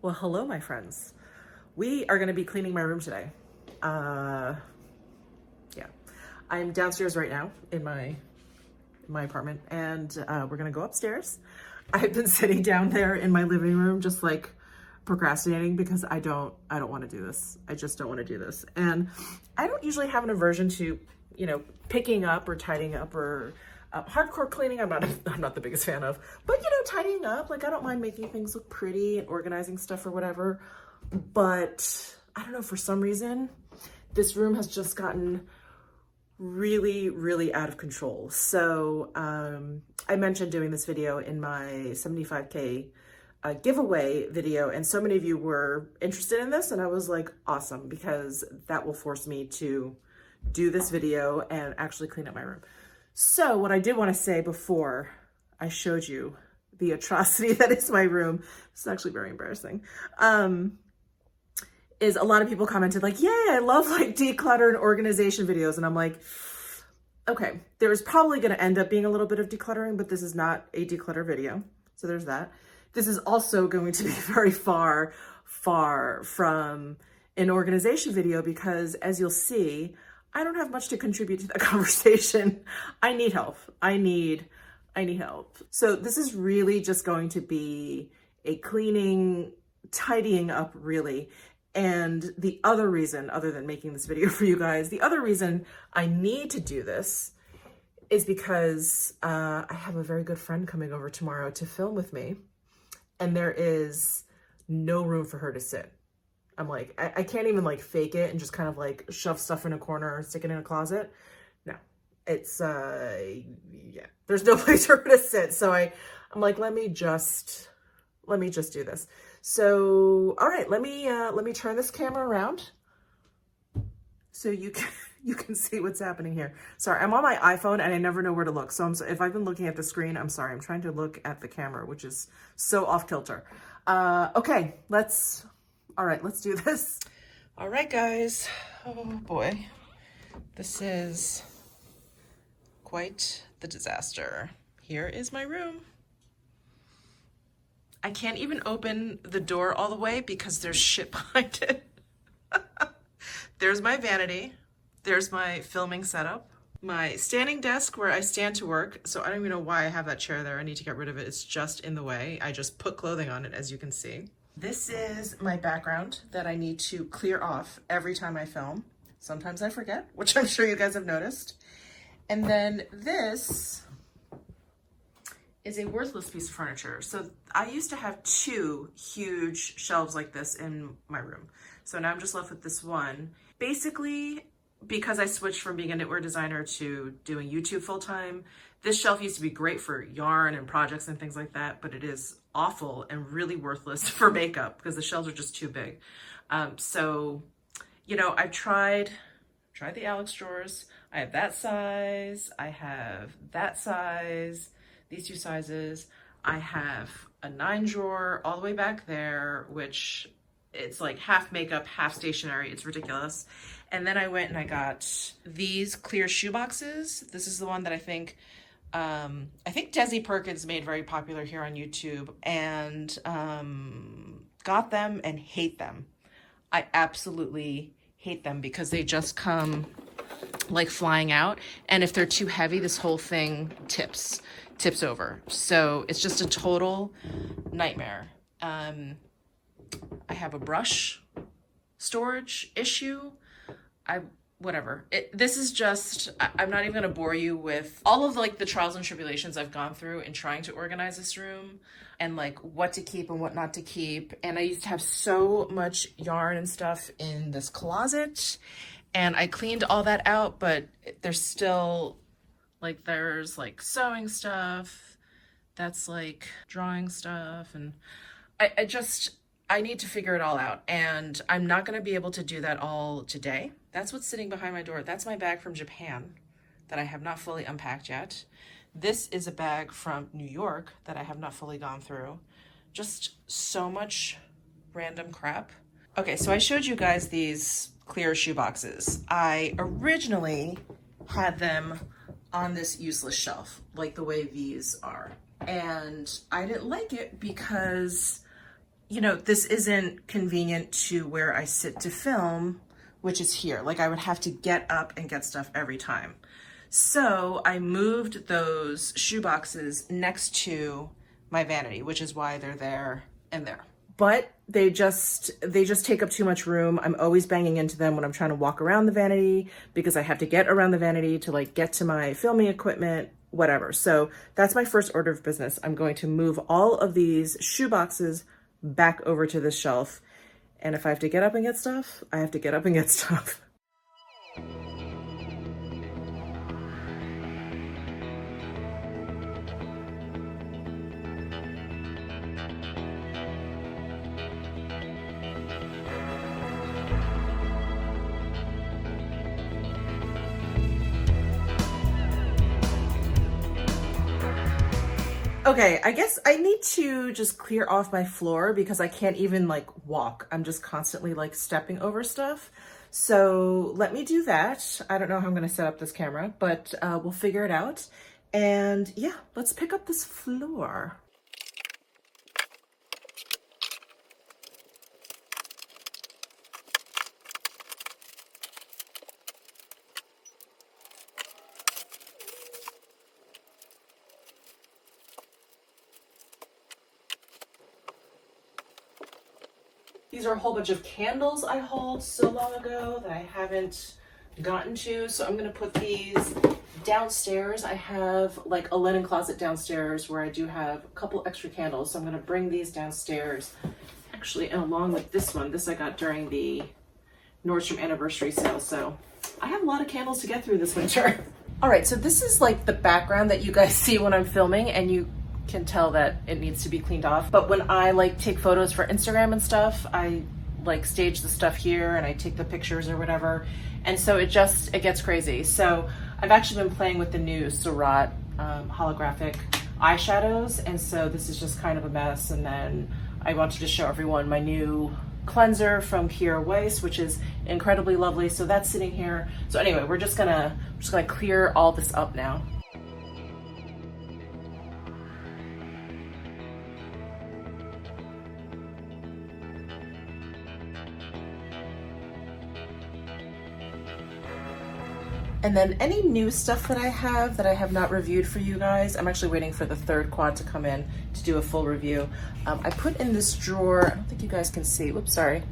Well, hello, my friends. We are going to be cleaning my room today. Yeah, I'm downstairs right now in my apartment, and we're going to go upstairs. I've been sitting down there in my living room, just like procrastinating because I don't want to do this. I just don't want to do this. And I don't usually have an aversion to, picking up or tidying up or hardcore cleaning. I'm not the biggest fan of, but tidying up, like I don't mind making things look pretty and organizing stuff or whatever. But I don't know, for some reason, this room has just gotten really, really out of control. So I mentioned doing this video in my 75K giveaway video, and so many of you were interested in this, and I was like, awesome, because that will force me to do this video and actually clean up my room. So what I did want to say before I showed you the atrocity that is my room, it's actually very embarrassing, is a lot of people commented like, yay, I love like declutter and organization videos. And I'm like, okay, there's probably going to end up being a little bit of decluttering, but this is not a declutter video. So there's that. This is also going to be very far from an organization video because, as you'll see, I don't have much to contribute to that conversation. I need help. I need help. So this is really just going to be a cleaning, tidying up, really. And the other reason, other than making this video for you guys, the other reason I need to do this is because I have a very good friend coming over tomorrow to film with me, and there is no room for her to sit. I'm like, I can't even like fake it and just kind of like shove stuff in a corner or stick it in a closet. No, it's, yeah, there's no place for her to sit. So I'm like, let me just do this. So, all right, let me turn this camera around so you can see what's happening here. Sorry, I'm on my iPhone and I never know where to look. So if I've been looking at the screen, I'm sorry. I'm trying to look at the camera, which is so off kilter. Okay, let's do this. All right, guys. Oh boy, this is quite the disaster. Here is my room. I can't even open the door all the way because there's shit behind it. There's my vanity. There's my filming setup. My standing desk where I stand to work. So I don't even know why I have that chair there. I need to get rid of it. It's just in the way. I just put clothing on it, as you can see. This is my background that I need to clear off every time I film. Sometimes I forget, which I'm sure you guys have noticed. And then this is a worthless piece of furniture. So I used to have two huge shelves like this in my room. So now I'm just left with this one. Basically, because I switched from being a knitwear designer to doing YouTube full-time, this shelf used to be great for yarn and projects and things like that, but it is awful and really worthless for makeup because the shelves are just too big. So, I've tried the Alex drawers. I have that size. I have that size. These two sizes. I have a 9 drawer all the way back there, which it's like half makeup, half stationery. It's ridiculous. And then I went and I got these clear shoeboxes. This is the one that I think Desi Perkins made very popular here on YouTube, and got them and hate them. I absolutely hate them because they just come like flying out. And if they're too heavy, this whole thing tips over. So it's just a total nightmare. I have a brush storage issue. Whatever. This is just, I'm not even going to bore you with all of like the trials and tribulations I've gone through in trying to organize this room and like what to keep and what not to keep. And I used to have so much yarn and stuff in this closet, and I cleaned all that out, but there's still like, there's like sewing stuff, that's like drawing stuff. And I need to figure it all out, and I'm not going to be able to do that all today. That's what's sitting behind my door. That's my bag from Japan that I have not fully unpacked yet. This is a bag from New York that I have not fully gone through. Just so much random crap. Okay, so I showed you guys these clear shoe boxes. I originally had them on this useless shelf, like the way these are. And I didn't like it because you know, this isn't convenient to where I sit to film, which is here. Like I would have to get up and get stuff every time. So I moved those shoe boxes next to my vanity, which is why they're there and there. But they just take up too much room. I'm always banging into them when I'm trying to walk around the vanity because I have to get around the vanity to like get to my filming equipment, whatever. So that's my first order of business. I'm going to move all of these shoe boxes back over to this shelf. And if I have to get up and get stuff, I have to get up and get stuff. Okay, I guess I need to just clear off my floor because I can't even like walk. I'm just constantly like stepping over stuff. So let me do that. I don't know how I'm gonna set up this camera, but we'll figure it out. And yeah, let's pick up this floor. These are a whole bunch of candles I hauled so long ago that I haven't gotten to. So I'm gonna put these downstairs. I have like a linen closet downstairs where I do have a couple extra candles. So I'm gonna bring these downstairs. Actually, and along with this one, this I got during the Nordstrom anniversary sale. So I have a lot of candles to get through this winter. All right, so this is like the background that you guys see when I'm filming, and you can tell that it needs to be cleaned off. But when I like take photos for Instagram and stuff, I like stage the stuff here and I take the pictures or whatever. And so it gets crazy. So I've actually been playing with the new Surratt holographic eyeshadows. And so this is just kind of a mess. And then I wanted to show everyone my new cleanser from Kira Weiss, which is incredibly lovely. So that's sitting here. So anyway, we're just gonna clear all this up now. And then any new stuff that I have not reviewed for you guys, I'm actually waiting for the third quad to come in to do a full review. I put in this drawer, I don't think you guys can see, whoops, sorry.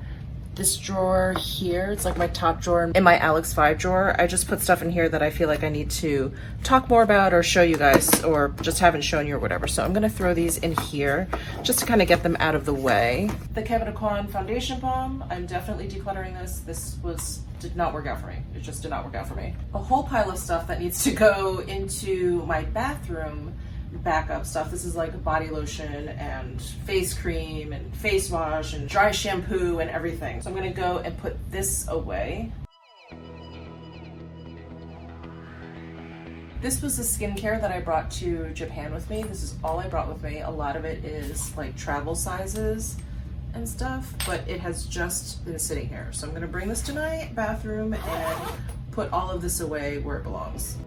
This drawer here, it's like my top drawer in my Alex 5 drawer. I just put stuff in here that I feel like I need to talk more about or show you guys or just haven't shown you or whatever. So I'm gonna throw these in here just to kind of get them out of the way. The Kevin Aucoin foundation balm, I'm definitely decluttering this. This did not work out for me. It just did not work out for me. A whole pile of stuff that needs to go into my bathroom backup stuff. This is like body lotion and face cream and face wash and dry shampoo and everything. So I'm gonna go and put this away. This was the skincare that I brought to Japan with me. This is all I brought with me. A lot of it is like travel sizes and stuff, but it has just been sitting here. So I'm gonna bring this to my bathroom and put all of this away where it belongs.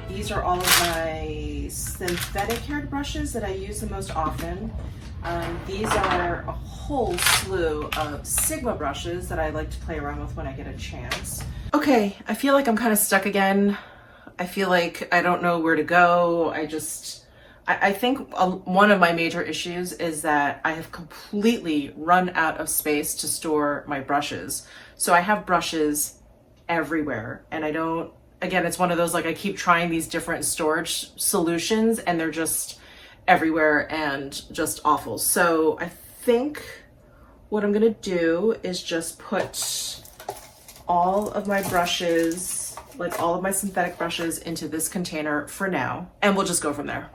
These are all of my synthetic haired brushes that I use the most often. These are a whole slew of Sigma brushes that I like to play around with when I get a chance. Okay, I feel like I'm kind of stuck again. I feel like I don't know where to go. I think one of my major issues is that I have completely run out of space to store my brushes. So I have brushes everywhere, and I don't, again, it's one of those, like, I keep trying these different storage solutions and they're just everywhere and just awful. So I think what I'm gonna do is just put all of my brushes, like all of my synthetic brushes, into this container for now, and we'll just go from there.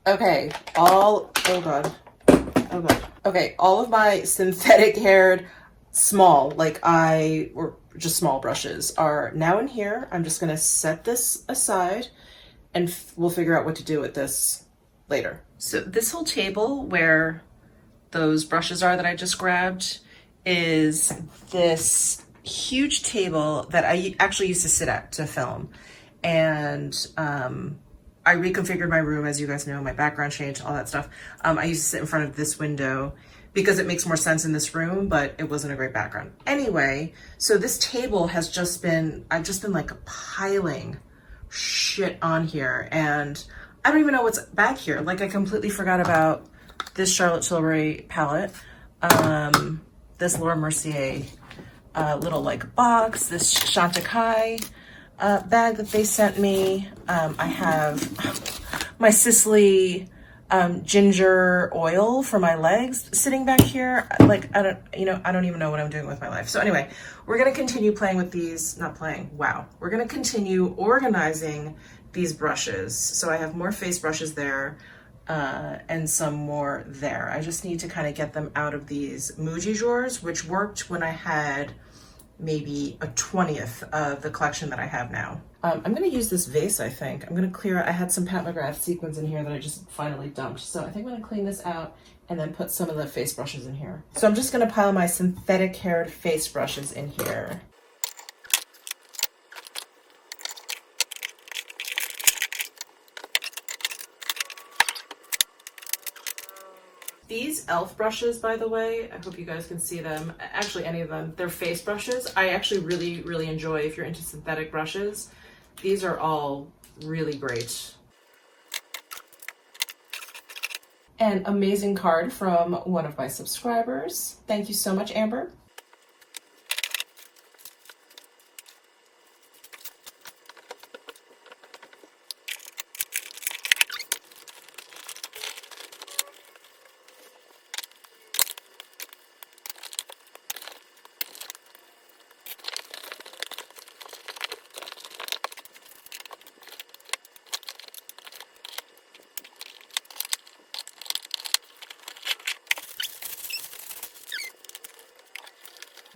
Okay, oh god. Okay, all of my synthetic haired small, or just small brushes are now in here. I'm just gonna set this aside and we'll figure out what to do with this later. So this whole table where those brushes are that I just grabbed is this huge table that I actually used to sit at to film. And I reconfigured my room, as you guys know, my background changed, all that stuff. I used to sit in front of this window because it makes more sense in this room, but it wasn't a great background. Anyway, so this table has I've just been like piling shit on here, and I don't even know what's back here. Like, I completely forgot about this Charlotte Tilbury palette, this Laura Mercier little like box, this Chantecaille bag that they sent me. I have my Sicily ginger oil for my legs sitting back here. Like, I don't even know what I'm doing with my life. So anyway, we're gonna continue playing with these, we're gonna continue organizing these brushes. So I have more face brushes there and some more there. I just need to kind of get them out of these Muji drawers, which worked when I had maybe a 20th of the collection that I have now. I'm gonna use this vase, I think. I'm gonna clear out, I had some Pat McGrath sequins in here that I just finally dumped. So I think I'm gonna clean this out and then put some of the face brushes in here. So I'm just gonna pile my synthetic haired face brushes in here. These e.l.f. brushes, by the way, I hope you guys can see them. Actually, any of them, they're face brushes. I actually really, really enjoy, if you're into synthetic brushes, these are all really great. An amazing card from one of my subscribers. Thank you so much, Amber.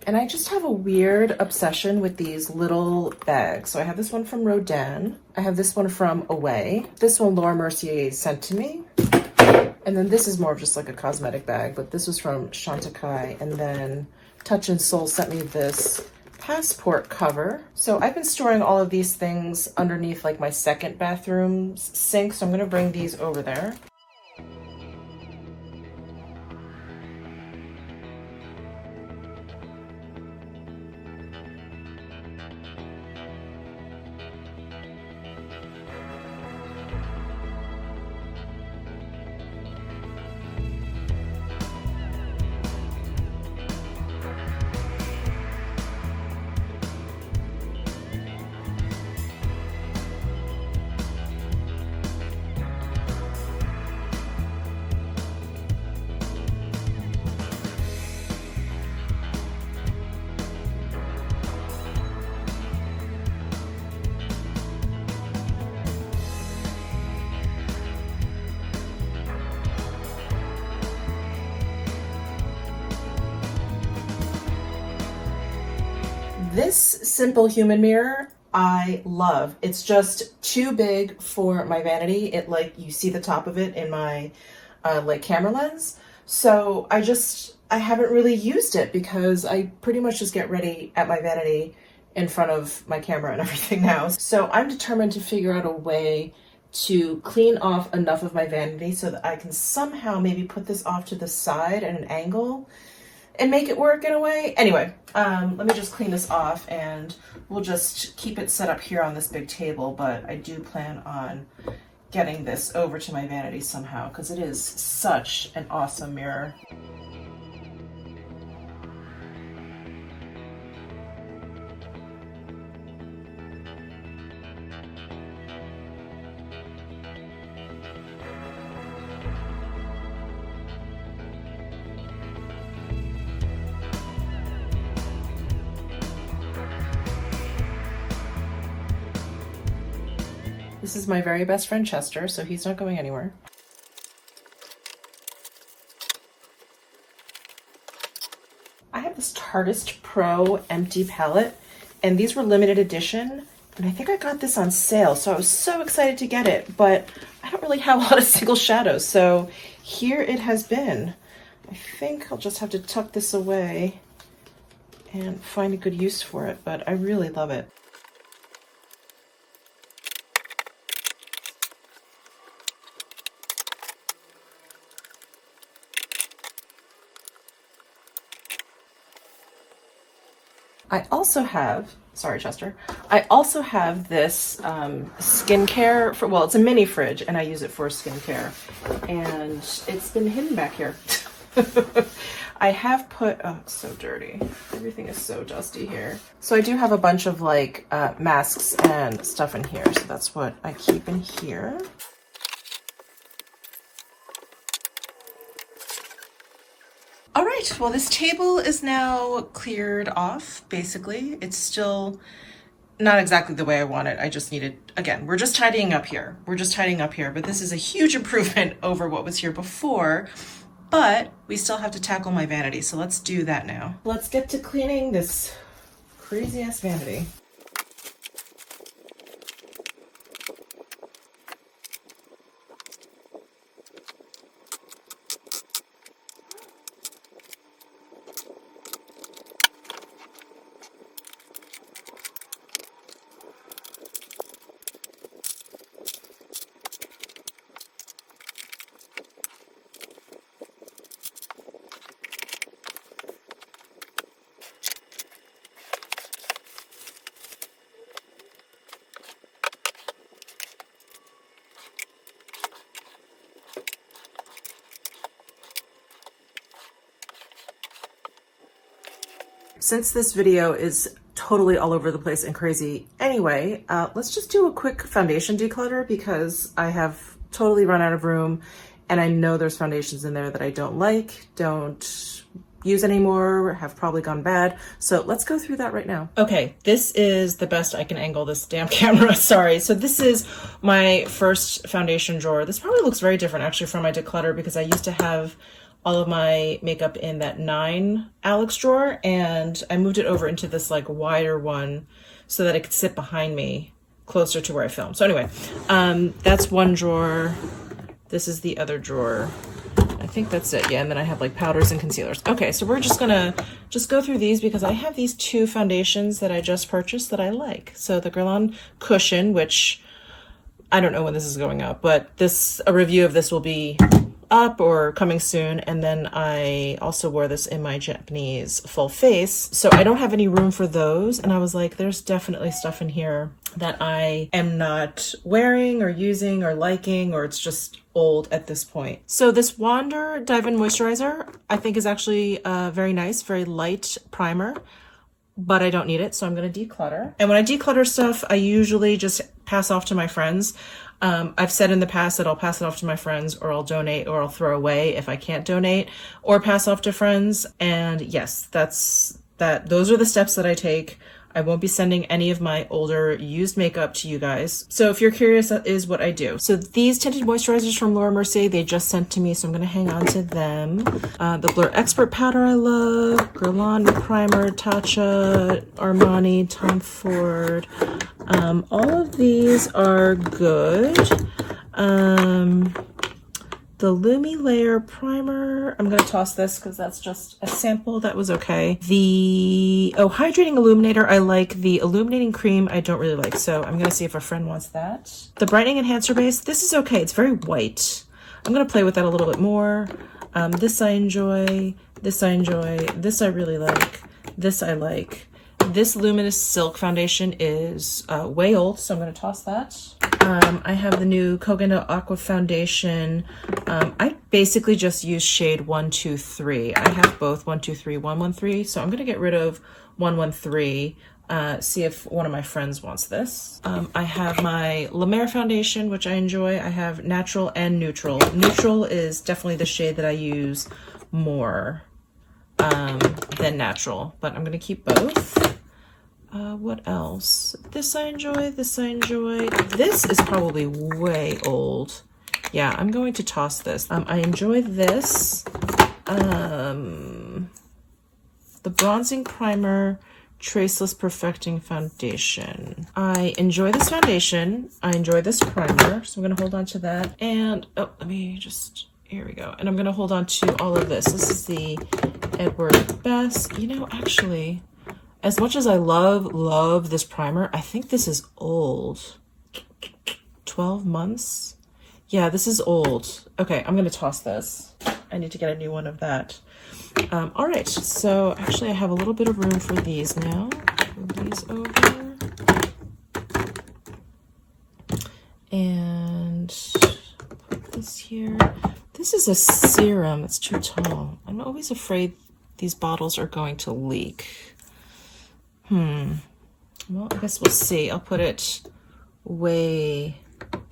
And I just have a weird obsession with these little bags. So I have this one from Rodin. I have this one from Away. This one Laura Mercier sent to me. And then this is more of just like a cosmetic bag, but this was from Chantecaille. And then Touch and Soul sent me this passport cover. So I've been storing all of these things underneath like my second bathroom sink. So I'm gonna bring these over there. This simple human mirror, I love. It's just too big for my vanity. It like, you see the top of it in my like camera lens. So I haven't really used it because I pretty much just get ready at my vanity in front of my camera and everything now. So I'm determined to figure out a way to clean off enough of my vanity so that I can somehow maybe put this off to the side at an angle and make it work in a way. Anyway, let me just clean this off and we'll just keep it set up here on this big table, but I do plan on getting this over to my vanity somehow because it is such an awesome mirror. This is my very best friend Chester, so he's not going anywhere. I have this Tartist Pro empty palette, and these were limited edition, And I think I got this on sale, so I was so excited to get it, but I don't really have a lot of single shadows, so here it has been. I think I'll just have to tuck this away and find a good use for it, but I really love it. I also have, sorry Chester, I also have this skincare, well, it's a mini fridge and I use it for skincare, and it's been hidden back here. I have put, oh, it's so dirty. Everything is so dusty here. So I do have a bunch of like masks and stuff in here, so that's what I keep in here. All right, well, this table is now cleared off, basically. It's still not exactly the way I want it. I just needed, again, we're just tidying up here. We're just tidying up here, but this is a huge improvement over what was here before, but we still have to tackle my vanity, so let's do that now. Let's get to cleaning this crazy-ass vanity. Since this video is totally all over the place and crazy anyway, let's just do a quick foundation declutter because I have totally run out of room and I know there's foundations in there that I don't like, don't use anymore, have probably gone bad. So let's go through that right now. Okay, this is the best I can angle this damn camera, sorry. So this is my first foundation drawer. This probably looks very different actually from my declutter because I used to have all of my makeup in that 9 Alex drawer, and I moved it over into this like wider one so that it could sit behind me closer to where I film. So anyway, that's one drawer. This is the other drawer. I think that's it. Yeah, and then I have like powders and concealers. Okay, so we're just gonna go through these because I have these 2 foundations that I just purchased that I like. So the Guerlain Cushion, which I don't know when this is going up, but a review of this will be up or coming soon. And then I also wore this in my Japanese full face, so I don't have any room for those, and I was like, there's definitely stuff in here that I am not wearing or using or liking, or it's just old at this point. So this Wander Dive-In Moisturizer I think is actually very nice, very light primer, but I don't need it, so I'm going to declutter. And when I declutter stuff, I usually just pass off to my friends. I've said in the past that I'll pass it off to my friends, or I'll donate, or I'll throw away if I can't donate, or pass off to friends. And yes, those are the steps that I take. I won't be sending any of my older used makeup to you guys. So if you're curious, that is what I do. So these tinted moisturizers from Laura Mercier, they just sent to me, so I'm going to hang on to them. The Blur Expert Powder I love, Guerlain Primer, Tatcha, Armani, Tom Ford. All of these are good. The Lumi Layer Primer, I'm going to toss this because that's just a sample. That was okay. The Hydrating Illuminator, I like. The Illuminating Cream, I don't really like, so I'm going to see if a friend wants that. The Brightening Enhancer Base, this is okay. It's very white. I'm going to play with that a little bit more. This I enjoy. This I enjoy. This I really like. This I like. This Luminous Silk Foundation is way old, so I'm going to toss that. I have the new Kogendo Aqua Foundation. I basically just use shade 123. I have both 123, 113, so I'm going to get rid of 113, see if one of my friends wants this. I have my La Mer Foundation, which I enjoy. I have Natural and Neutral. Neutral is definitely the shade that I use more than Natural, but I'm going to keep both. What else? This I enjoy, this I enjoy. This is probably way old. Yeah, I'm going to toss this. I enjoy this. The Bronzing Primer Traceless Perfecting Foundation. I enjoy this foundation. I enjoy this primer, so I'm gonna hold on to that. And, oh, let me just, here we go. And I'm gonna hold on to all of this. This is the Edward Best. You know, actually, as much as I love this primer, I think this is old. 12 months? Yeah, this is old. Okay, I'm gonna toss this. I need to get a new one of that. All right, so actually I have a little bit of room for these now. Move these over. And put this here. This is a serum, it's too tall. I'm always afraid these bottles are going to leak. Well, I guess we'll see. I'll put it way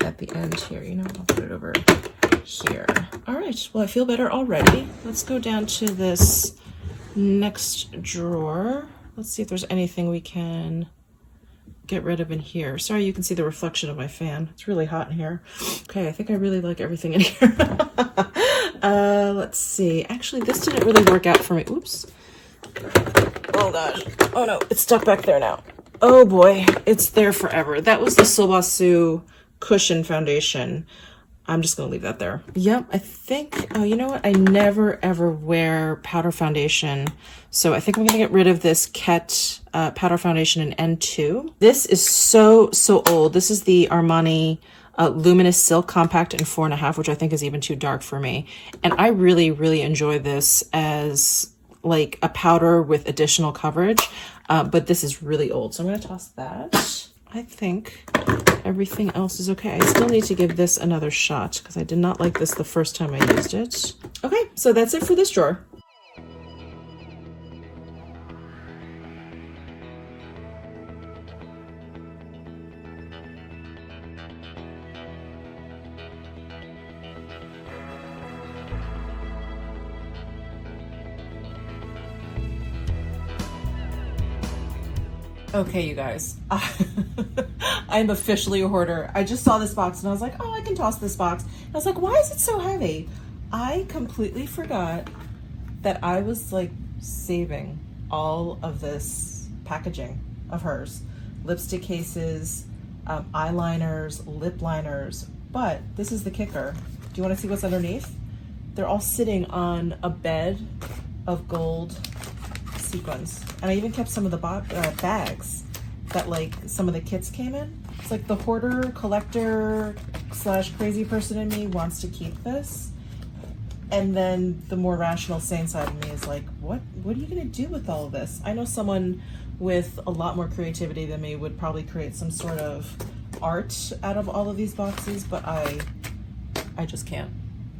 at the end here, you know, I'll put it over here. All right, well, I feel better already. Let's go down to this next drawer. Let's see if there's anything we can get rid of in here. Sorry, you can see the reflection of my fan. It's really hot in here. Okay, I think I really like everything in here. Let's see. Actually, this didn't really work out for me. Oops. Oh gosh. Oh no, it's stuck back there now. Oh boy, it's there forever. That was the Shoeboxes Cushion Foundation. I'm just gonna leave that there. Yep, I think, oh, you know what? I never ever wear powder foundation. So I think I'm gonna get rid of this Ket powder foundation in N2. This is so old. This is the Armani Luminous Silk Compact in 4.5, which I think is even too dark for me. And I really enjoy this as like a powder with additional coverage. But this is really old. So I'm gonna toss that. I think everything else is okay. I still need to give this another shot because I did not like this the first time I used it. Okay, so that's it for this drawer. Okay, you guys, I'm officially a hoarder. I just saw this box and I was like, oh, I can toss this box. And I was like, why is it so heavy? I completely forgot that I was like saving all of this packaging of hers. Lipstick cases, eyeliners, lip liners, but this is the kicker. Do you want to see what's underneath? They're all sitting on a bed of gold sequins. And I even kept some of the bags that like some of the kits came in. It's like the hoarder, collector / crazy person in me wants to keep this. And then the more rational, sane side of me is like, what are you gonna do with all of this? I know someone with a lot more creativity than me would probably create some sort of art out of all of these boxes, but I just can't.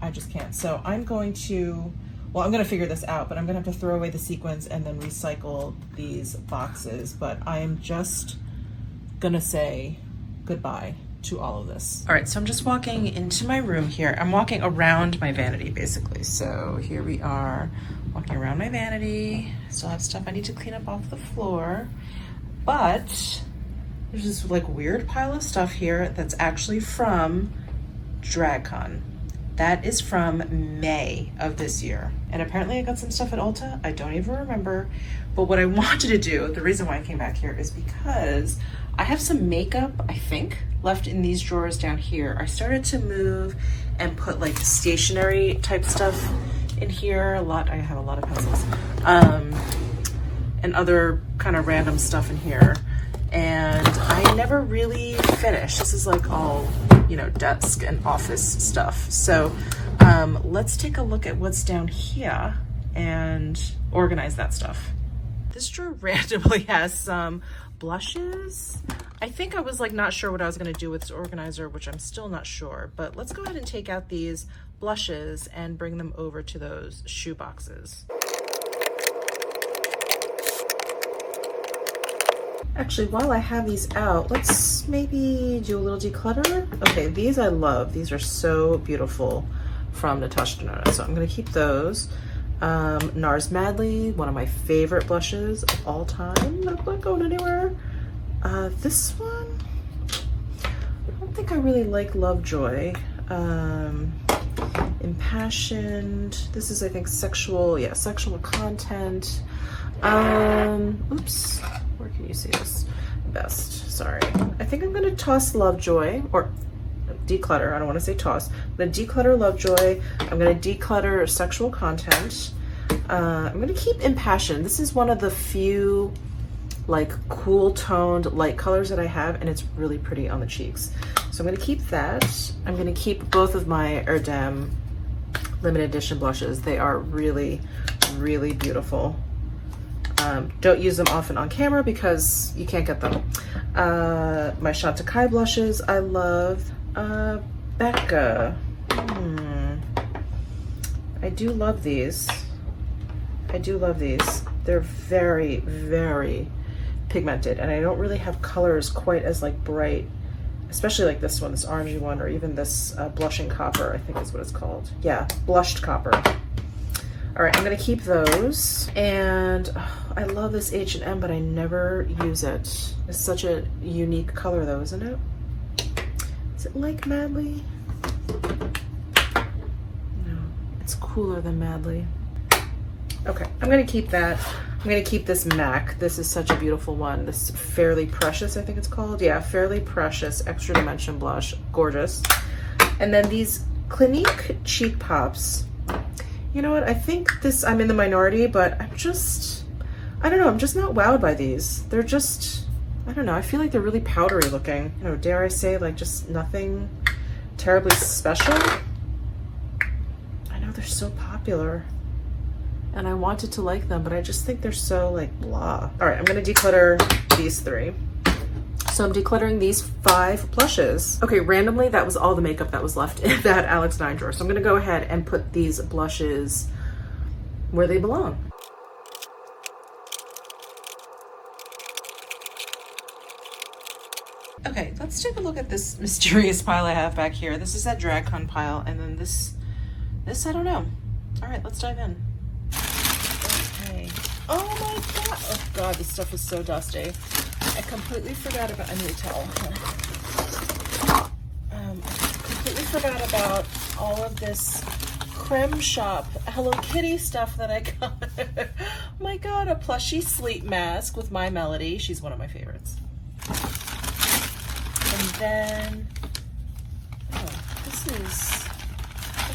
I just can't. So I'm going to, well, I'm gonna figure this out, but I'm gonna have to throw away the sequins and then recycle these boxes. But I am just gonna say goodbye to all of this. All right, so I'm just walking into my room here. I'm walking around my vanity, basically. So here we are, walking around my vanity. Still have stuff I need to clean up off the floor, but there's this like weird pile of stuff here that's actually from DragCon. That is from May of this year. And apparently I got some stuff at Ulta. I don't even remember. But what I wanted to do, the reason why I came back here is because I have some makeup, I think, left in these drawers down here. I started to move and put like stationery type stuff in here. I have a lot of pencils. And other kind of random stuff in here. And I never really finished. This is like all, you know, desk and office stuff. So let's take a look at what's down here and organize that stuff. This drawer randomly has some blushes. I think I was like not sure what I was gonna do with this organizer, which I'm still not sure, but let's go ahead and take out these blushes and bring them over to those shoe boxes. Actually, while I have these out, let's maybe do a little declutter. Okay, these I love. These are so beautiful from Natasha Denona, so I'm gonna keep those. NARS Madly, one of my favorite blushes of all time. Not going anywhere. This one, I don't think I really like Lovejoy. Impassioned. This is, I think, sexual, yeah, sexual content. Oops, where can you see this best? Sorry. I think I'm gonna toss Lovejoy, or declutter, I don't wanna say toss. I'm gonna declutter Lovejoy. I'm gonna declutter sexual content. I'm gonna keep Impassioned. This is one of the few like cool toned light colors that I have, and it's really pretty on the cheeks. So I'm gonna keep that. I'm gonna keep both of my Erdem limited edition blushes. They are really, really beautiful. Don't use them often on camera because you can't get them. My Chantecaille blushes, I love. Becca. I do love these. I do love these. They're very, very pigmented, and I don't really have colors quite as like bright, especially like this one, this orangey one, or even this blushing copper, I think is what it's called. Yeah, blushed copper. All right, I'm gonna keep those. And I love this H&M, but I never use it. It's such a unique color though, isn't it? Is it like Madly? No, it's cooler than Madly. Okay, I'm gonna keep that. I'm gonna keep this MAC. This is such a beautiful one. This Fairly Precious, I think it's called. Yeah, Fairly Precious Extra Dimension Blush, gorgeous. And then these Clinique Cheek Pops. You know what, I think this, I'm in the minority, but I'm just, I don't know, I'm just not wowed by these. They're just, I don't know, I feel like they're really powdery looking. You know, dare I say, like just nothing terribly special. I know they're so popular, and I wanted to like them, but I just think they're so like blah. All right, I'm gonna declutter these three. So I'm decluttering these 5 blushes. Okay, randomly, that was all the makeup that was left in that Alex 9 drawer. So I'm gonna go ahead and put these blushes where they belong. Okay, let's take a look at this mysterious pile I have back here. This is that DragCon pile, and then this, I don't know. All right, let's dive in. Okay. Oh my God. Oh God, this stuff is so dusty. I completely forgot about, I need a towel. I completely forgot about all of this Creme Shop Hello Kitty stuff that I got. Oh my God, a plushie sleep mask with My Melody. She's one of my favorites. And then, oh, this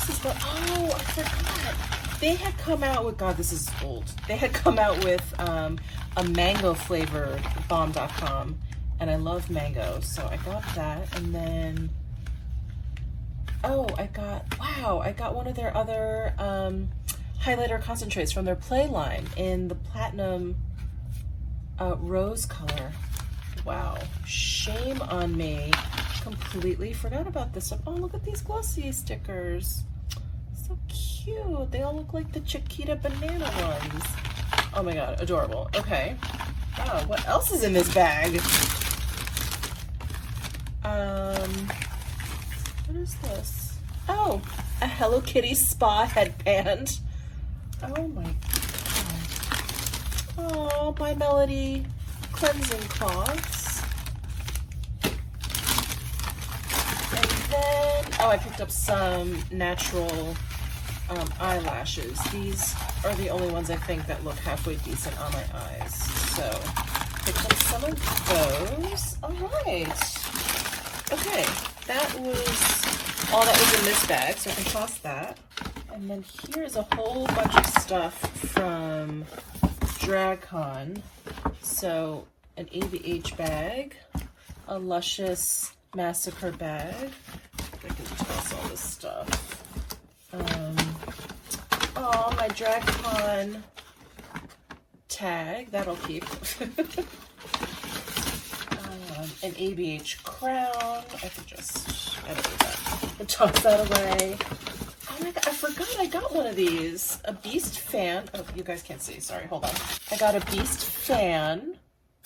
is what, oh, I forgot. They had come out with, God, this is old. They had come out with a mango flavored bomb.com, and I love mango, so I got that. And then, oh, I got one of their other highlighter concentrates from their Play line in the platinum rose color. Wow, shame on me. Completely forgot about this one. Oh, look at these glossy stickers. So cute. They all look like the Chiquita banana ones. Oh my God, adorable. Okay. Wow, what else is in this bag? What is this? Oh, a Hello Kitty spa headband. Oh my God. Oh, My Melody cleansing cloths. And then, oh, I picked up some natural eyelashes. These are the only ones I think that look halfway decent on my eyes. So, picked up some of those. All right. Okay, that was all that was in this bag, so I can toss that. And then here's a whole bunch of stuff from DragCon. So, an ABH bag, a Luscious Massacre bag. I can toss all this stuff. Oh, my DragCon tag, that'll keep. An ABH crown. I could just edit that. Toss that away. Oh my God, I forgot I got one of these. A Beast fan. Oh, you guys can't see. Sorry, hold on. I got a Beast fan.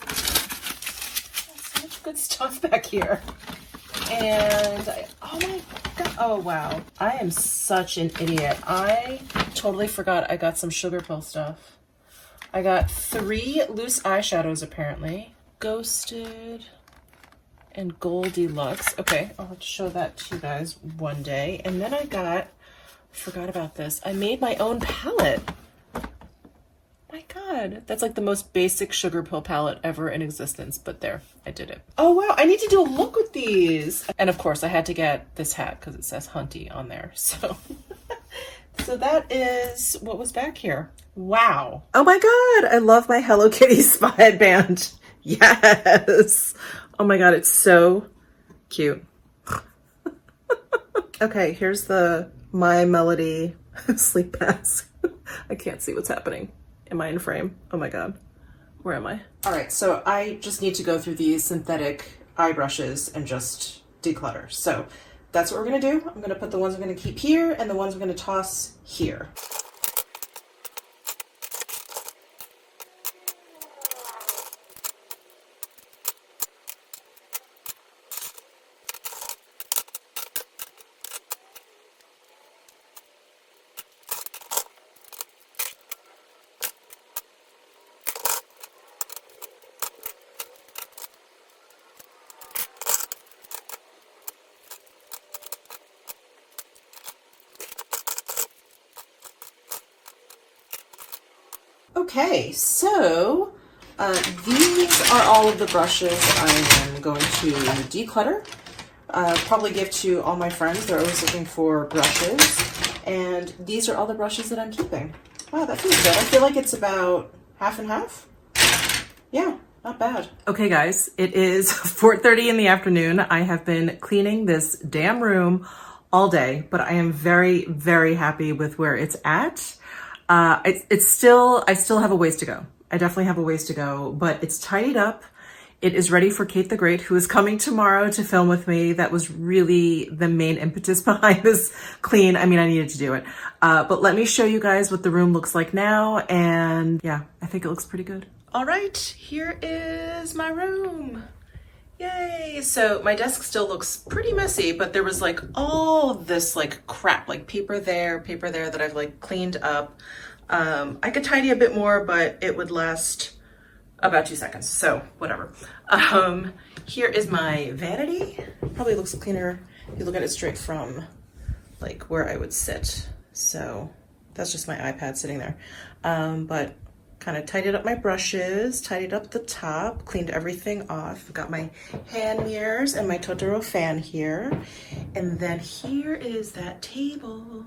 So much good stuff back here. And oh my God. Oh wow. I am such an idiot. I totally forgot I got some Sugar Pill stuff. I got 3 loose eyeshadows apparently. Ghosted and Gold Deluxe. Okay, I'll have to show that to you guys one day. And then I got Forgot about this. I made my own palette. My God, that's like the most basic sugar pill palette ever in existence, but there, I did it. Oh wow, I need to do a look with these. And of course I had to get this hat because it says Hunty on there, so. So that is what was back here. Wow. Oh my God, I love my Hello Kitty spa headband. Yes. Oh my God, it's so cute. Okay, here's the My Melody sleep mask. I can't see what's happening. Am I in frame? Oh my God. Where am I? All right, so I just need to go through these synthetic eye brushes and just declutter. So that's what we're gonna do. I'm gonna put the ones I'm gonna keep here and the ones I'm gonna toss here. Okay, so these are all of the brushes I am going to declutter. Probably give to all my friends. They're always looking for brushes. And these are all the brushes that I'm keeping. Wow, that feels good. I feel like it's about half and half. Yeah, not bad. Okay guys, it is 4:30 in the afternoon. I have been cleaning this damn room all day, but I am very, very happy with where it's at. I still have a ways to go. I definitely have a ways to go, but it's tidied up. It is ready for Kate the Great, who is coming tomorrow to film with me. That was really the main impetus behind this clean. I mean, I needed to do it. But let me show you guys what the room looks like now. And yeah, I think it looks pretty good. All right, here is my room. Yay. So my desk still looks pretty messy, but there was like all this like crap, like paper there that I've like cleaned up. I could tidy a bit more, but it would last about 2 seconds. So whatever. Here is my vanity. Probably looks cleaner if you look at it straight from like where I would sit. So that's just my iPad sitting there. But kind of tidied up my brushes, tidied up the top, cleaned everything off. I've got my hand mirrors and my Totoro fan here. And then here is that table.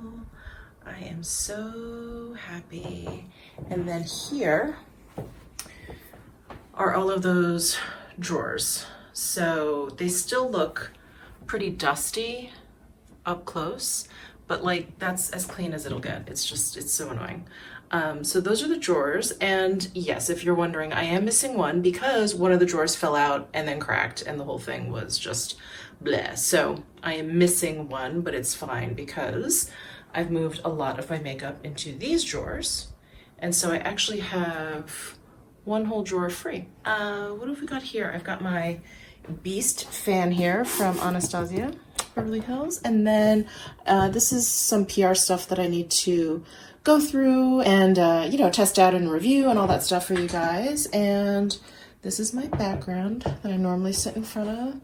I am so happy. And then here are all of those drawers. So they still look pretty dusty up close, but like that's as clean as it'll get. It's so annoying. So those are the drawers, and yes, if you're wondering, I am missing one because one of the drawers fell out and then cracked and the whole thing was just bleh. So I am missing one, but it's fine because I've moved a lot of my makeup into these drawers, and so I actually have one whole drawer free. What have we got here? I've got my Beast fan here from Anastasia Beverly Hills, and then this is some PR stuff that I need to go through and you know, test out and review and all that stuff for you guys. And this is my background that I normally sit in front of,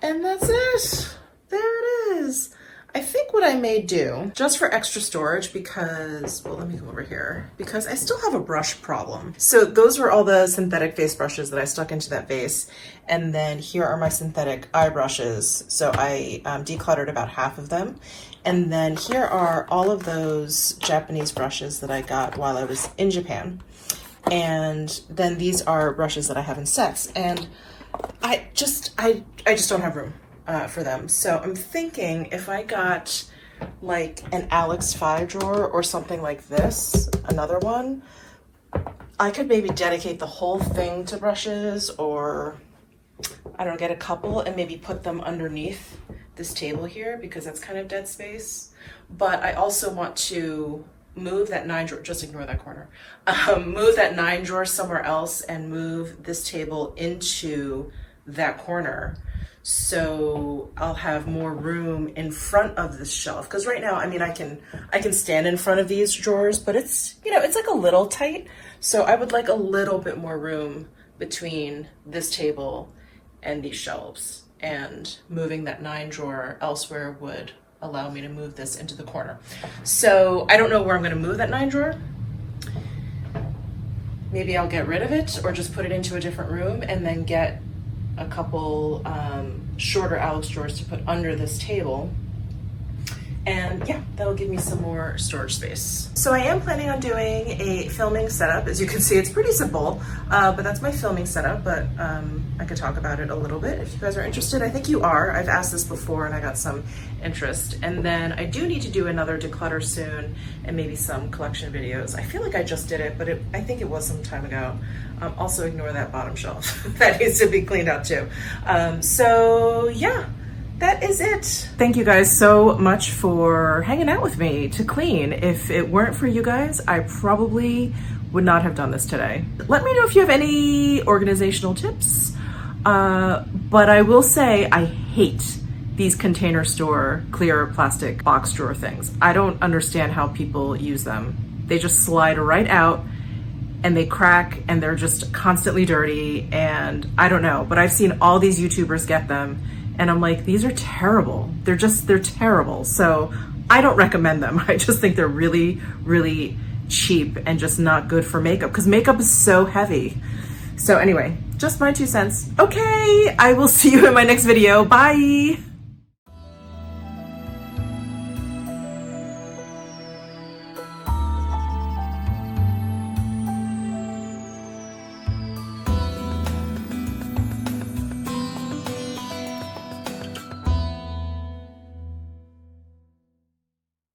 and that's it. There it is. I think what I may do, just for extra storage, because, well, let me come over here, because I still have a brush problem. So those were all the synthetic face brushes that I stuck into that vase. And then here are my synthetic eye brushes. So I decluttered about half of them. And then here are all of those Japanese brushes that I got while I was in Japan. And then these are brushes that I have in sets. And I just don't have room for them. So I'm thinking if I got like an Alex 5 drawer or something like this, another one, I could maybe dedicate the whole thing to brushes, or I don't know, get a couple and maybe put them underneath this table here because that's kind of dead space. But I also want to move that 9 drawer, just ignore that corner, move that 9 drawer somewhere else and move this table into that corner. So I'll have more room in front of this shelf. Because right now, I mean, I can stand in front of these drawers, but it's, you know, it's like a little tight. So I would like a little bit more room between this table and these shelves, and moving that 9 drawer elsewhere would allow me to move this into the corner. So I don't know where I'm gonna move that 9 drawer. Maybe I'll get rid of it or just put it into a different room and then get a couple shorter Alex drawers to put under this table. And yeah, that'll give me some more storage space. So I am planning on doing a filming setup. As you can see, it's pretty simple, but that's my filming setup, but I could talk about it a little bit if you guys are interested. I think you are. I've asked this before and I got some interest. And then I do need to do another declutter soon and maybe some collection videos. I feel like I just did it, but I think it was some time ago. Also ignore that bottom shelf. That needs to be cleaned out too. So yeah. That is it. Thank you guys so much for hanging out with me to clean. If it weren't for you guys, I probably would not have done this today. Let me know if you have any organizational tips. But I will say I hate these container store clear plastic box drawer things. I don't understand how people use them. They just slide right out and they crack and they're just constantly dirty, and I don't know, but I've seen all these YouTubers get them and I'm like, these are terrible. They're terrible. So I don't recommend them. I just think they're really, really cheap and just not good for makeup because makeup is so heavy. So anyway, just my 2 cents. Okay, I will see you in my next video. Bye.